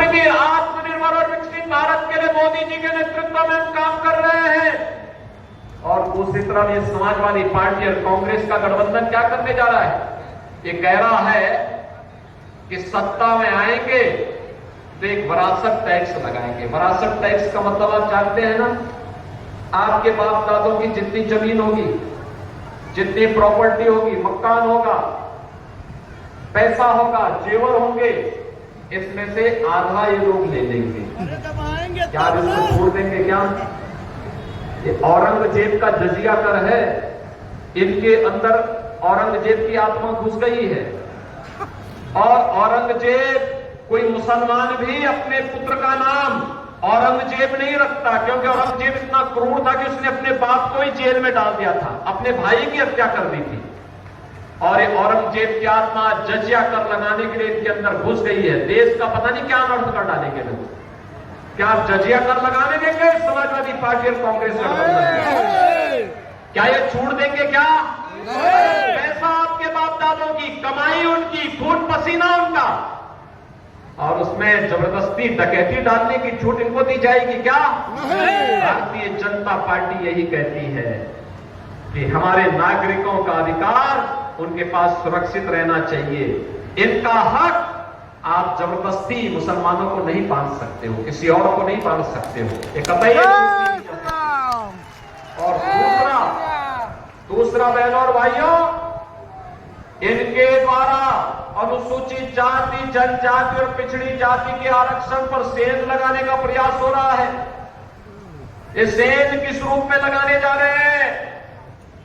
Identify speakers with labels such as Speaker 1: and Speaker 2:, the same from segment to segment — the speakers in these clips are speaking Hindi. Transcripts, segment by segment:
Speaker 1: उसमें भी आत्मनिर्भर और विकसित भारत के लिए मोदी जी के नेतृत्व में हम काम कर रहे हैं। और दूसरी तरफ ये समाजवादी पार्टी और कांग्रेस का गठबंधन क्या करने जा रहा है? ये कह रहा है कि सत्ता में आएंगे तो एक विरासत टैक्स लगाएंगे। विरासत टैक्स का मतलब आप जानते हैं ना? आपके बाप दादों की जितनी जमीन होगी, जितनी प्रॉपर्टी होगी, मकान होगा, पैसा होगा, जेवर होंगे, इसमें से आधा ये लोग ले लेंगे। क्या इसको छोड़ देंगे क्या? ये औरंगजेब का जजिया कर है, इनके अंदर औरंगजेब की आत्मा घुस गई है। और औरंगजेब, कोई मुसलमान भी अपने पुत्र का नाम औरंगजेब नहीं रखता, क्योंकि औरंगजेब इतना क्रूर था कि उसने अपने बाप को ही जेल में डाल दिया था, अपने भाई की हत्या कर दी थी। और ये औरंगजेब की आत्मा जजिया कर लगाने के लिए इनके अंदर घुस गई है। देश का पता नहीं क्या अनर्थ कर डालेंगे लोग। क्या आप जजिया कर लगाने देंगे समाजवादी पार्टी और कांग्रेस गठबंधन? क्या ये छूट देंगे क्या? पैसा आपके बाप दादों की कमाई, उनकी खून पसीना उनका, और उसमें जबरदस्ती डकैती डालने की छूट इनको दी जाएगी क्या? भारतीय जनता पार्टी यही कहती है कि हमारे नागरिकों का अधिकार उनके पास सुरक्षित रहना चाहिए। इनका हक आप जबरदस्ती मुसलमानों को नहीं बांध सकते हो, किसी और को नहीं बांध सकते हो। ये कतई। और दूसरा बहनों और भाइयों, इनके द्वारा अनुसूचित जाति, जनजाति और पिछड़ी जाति के आरक्षण पर सेंध लगाने का प्रयास हो रहा है। ये सेंध किस रूप में लगाने जा रहे हैं?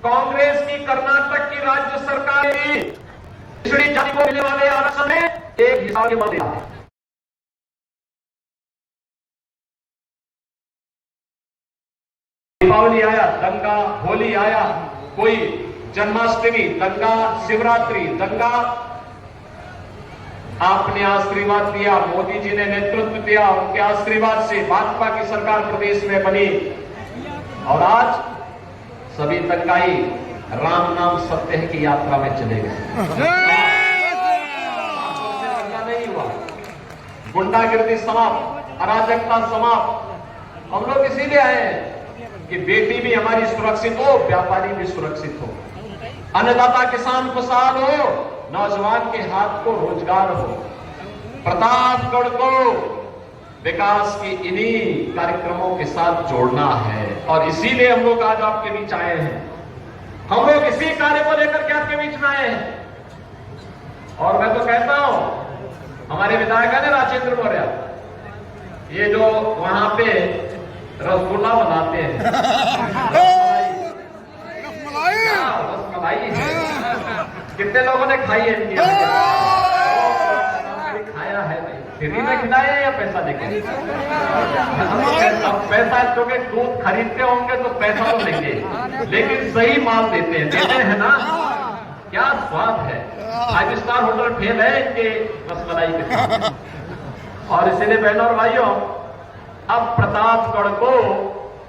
Speaker 1: कांग्रेस की कर्नाटक की राज्य सरकार ने पिछड़ी जाति को मिलने वाले आरक्षण में एक हिस्सा के दिया है। दीपावली आया, दंगा, होली आया, कोई जन्माष्टमी, दंगा, शिवरात्रि, दंगा, आपने आशीर्वाद दिया, मोदी जी ने नेतृत्व दिया, उनके आशीर्वाद से भाजपा की सरकार प्रदेश में बनी। और आज सभी दंगाई राम नाम सत्य है की यात्रा में चले गए। नहीं हुआ, गुंडागिर्दी समाप्त, अराजकता समाप्त। हम लोग इसीलिए आए हैं कि बेटी भी हमारी सुरक्षित हो, व्यापारी भी सुरक्षित हो, अन्नदाता किसान खुशहाल हो, नौजवान के हाथ को रोजगार हो। प्रतापगढ़ को विकास की इन्हीं कार्यक्रमों के साथ जोड़ना है और इसीलिए हम लोग आज आपके बीच आए हैं। हम लोग इसी कार्य को लेकर के आपके बीच में आए हैं। और मैं तो कहता हूं, हमारे विधायक है राजेंद्र मौर्य, ये जो वहां पे रसगुल्ला बनाते हैं, रसमलाई है, कितने लोगों ने खाई है इनकी? खाया है नहीं, फ्री में खिलाए या पैसा देंगे? अब पैसा, क्योंकि दूध खरीदते होंगे तो पैसा तो लेंगे, लेकिन सही माल देते हैं ना। क्या स्वाद है, 5 स्टार होटल फेल है इनके रसमलाई के साथ। और इसलिए बहनों और भाइयों, अब प्रतापगढ़ को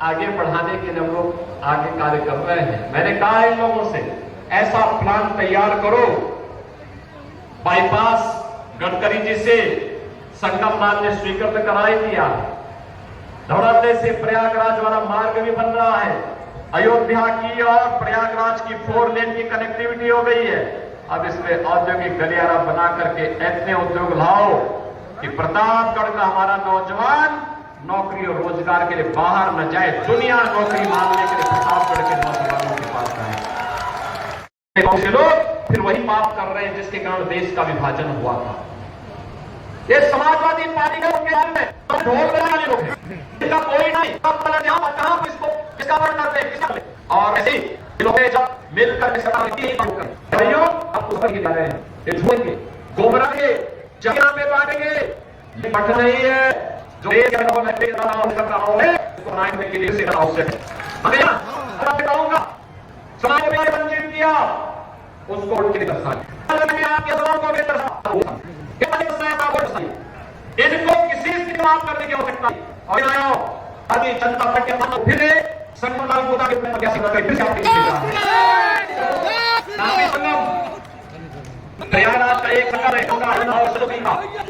Speaker 1: आगे बढ़ाने के लिए हम लोग आगे कार्य कर रहे हैं। मैंने कहा इन लोगों से, ऐसा प्लान तैयार करो। बाईपास गडकरी जी से संगम लाल ने स्वीकृत करा ही दिया, धौड़ाले से प्रयागराज वाला मार्ग भी बन रहा है, अयोध्या की और प्रयागराज की 4 लेन की कनेक्टिविटी हो गई है। अब इसमें औद्योगिक गलियारा बना करके ऐसे उद्योग लाओ कि प्रतापगढ़ का हमारा नौजवान नौकरी और रोजगार के लिए बाहर न जाए, दुनिया नौकरी मांगने के लिए प्रतापगढ़ के नौजवानों के पास आए। लोग फिर वही पाप कर रहे हैं जिसके कारण देश का विभाजन हुआ था। ये समाजवादी पार्टी के लोग में ढोल बजाने लोग हैं, इनका कोई नहीं, कहां किसको किसका वर्ण करते हैं। और ऐसे लोग जब मिलकर भाइयों अब तो जा रहे हैं, ये झूठेंगे, गुमराह के जगह पे बांटेंगे, ये पठ नहीं है। जो देश के रहा है उसको बनाने के लिए आवश्यक है। मैं कहूंगा समाज में वंचित किया उसको उठ के दर्शाइए, आपके सवाल को भी दर्शाइए, इनको किसी से माफ करने की आवश्यकता है। और भारतीय जनता पार्टी के फिर संगम मुद्दा के प्रयागराज का एक संगम है,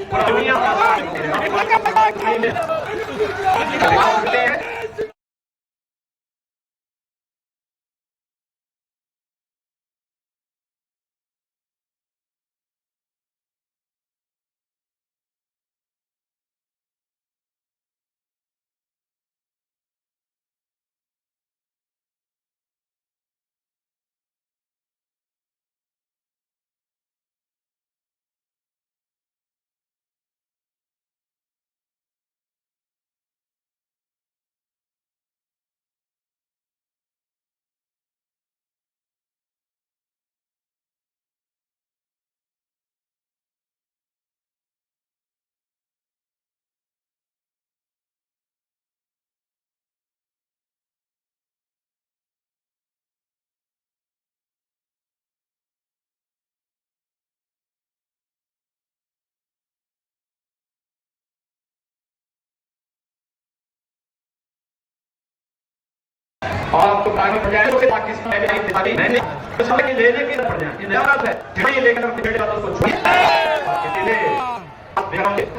Speaker 1: पूरा दुनिया का और तो आगे बढ़ जाए तो पाकिस्तान में मैंने समय लेने की पड़ जाए, ये नया बात है। ये लेकर के बेटे बातों को छोड़िए,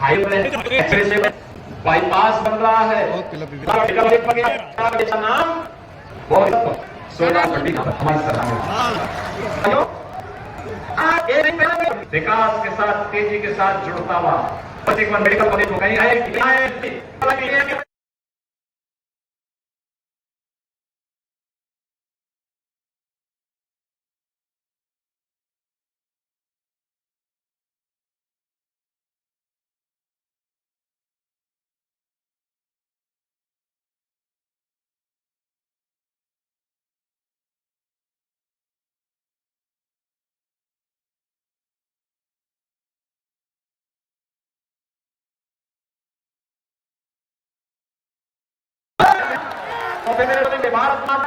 Speaker 1: हाईवे में एक्सप्रेस में बाईपास बन रहा है, नाम बहुत सोना पट्टी हमारी सरकार विकास के साथ तेजी के साथ जुड़ता हुआ मेडिकल कॉलेज को कहीं है। भारत माता